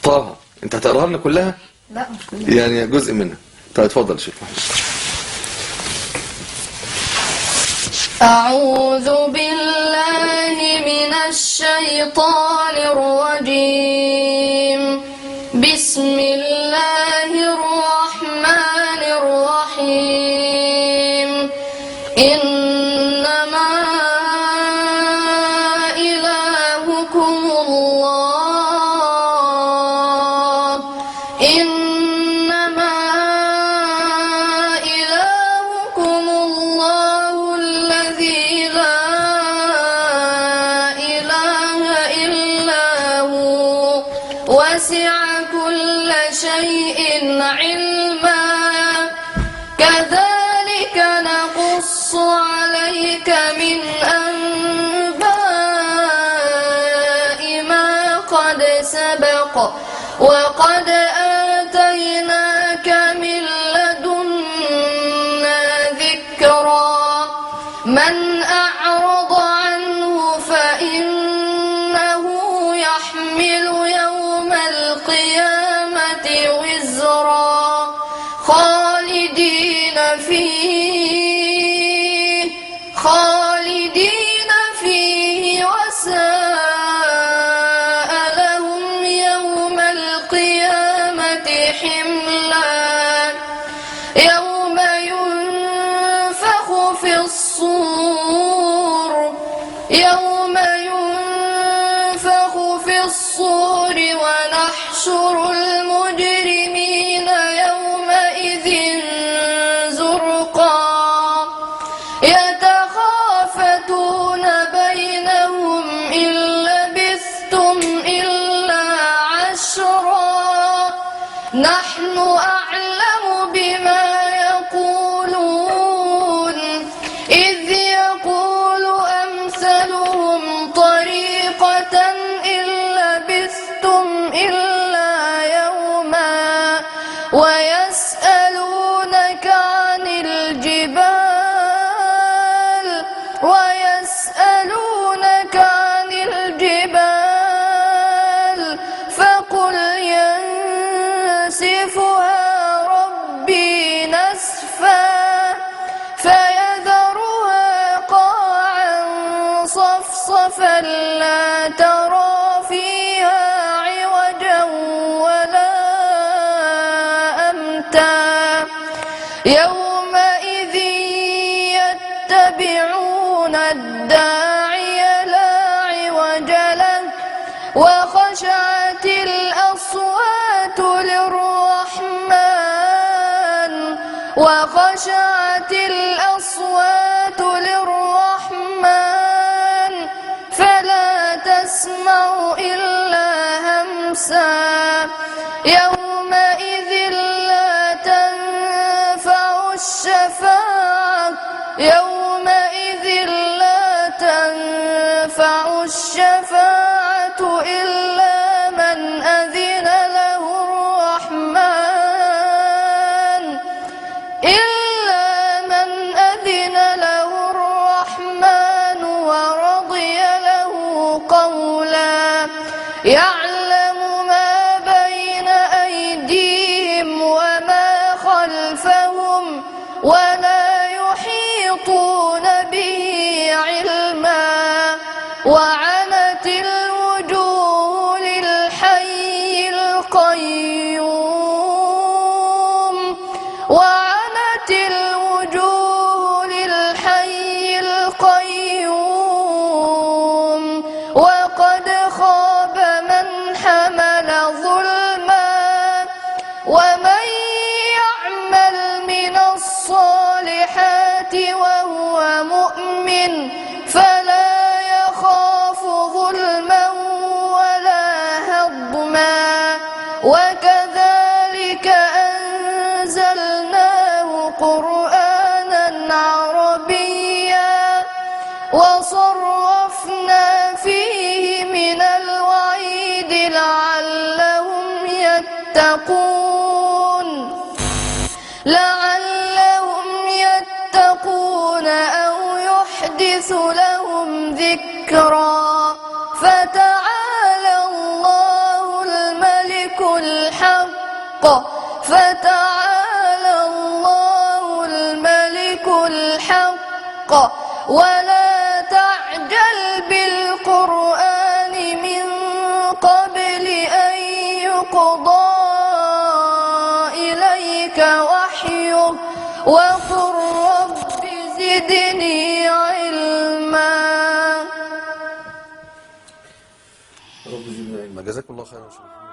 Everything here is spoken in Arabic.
طه، انت هتقراها لنا كلها؟ لا مش كلها، يعني جزء منها. طيب اتفضل شيخ محمد. أعوذ بالله من الشيطان الرجيم. بسم الله الرحمن الرحيم. إنما إلهكم الله. إنما إلهكم الله الذي لا إله إلا هو وسع كل شيء علما. كذلك نقص عليك من أنباء ما قد سبق وقد آتيناك من لدنا ذكرا. من أعرض عنه فإنه يحمل يوم القيامة وزرا خالدين فيه وساء لهم يوم القيامة حملا. يوم ينفخ في الصور ونحشر المجرمين يومئذ زرقا. يتخافتون بينهم إن لبثتم إلا عشرا. نحن أعلم بما يقولون إذ يقول أمثلهم طريقة إن لبثتم إلا يوما. ويسألونك عن الجبال فقل ينسفها ربي نسفا فيذرها قاعا صفصفا لا ترى فيها عوجا ولا أمتا. يومئذ يتبعون الداعي لا عوج له وخشعت الأصوات للرحمن فلا تسمع إلا همسا. يومئذ لا تنفع الشفاعة إلا من أذن له الرحمن ورضي له قولا. يعلم ما بين أيديهم وما خلفهم ولا يحيطون به علما. وعنت الوجوه للحي القيوم وقد خاب من حمل ظلما. ومن يعمل من الصالحات وهو مؤمن فلا يخاف ظلما ولا هضما. وكذلك أنزلناه قرآنا عربيا وصرفنا فيه من الوعيد لعلهم يتقون أو يحدث لهم ذكرا. فتعالى الله الملك فتعالى الله الملك الحق ولا تعجل بالقرآن من قبل أن يقضى إليك وحيه وقل رب زدني علما. رب زدني علما. جزاكم الله خيرا.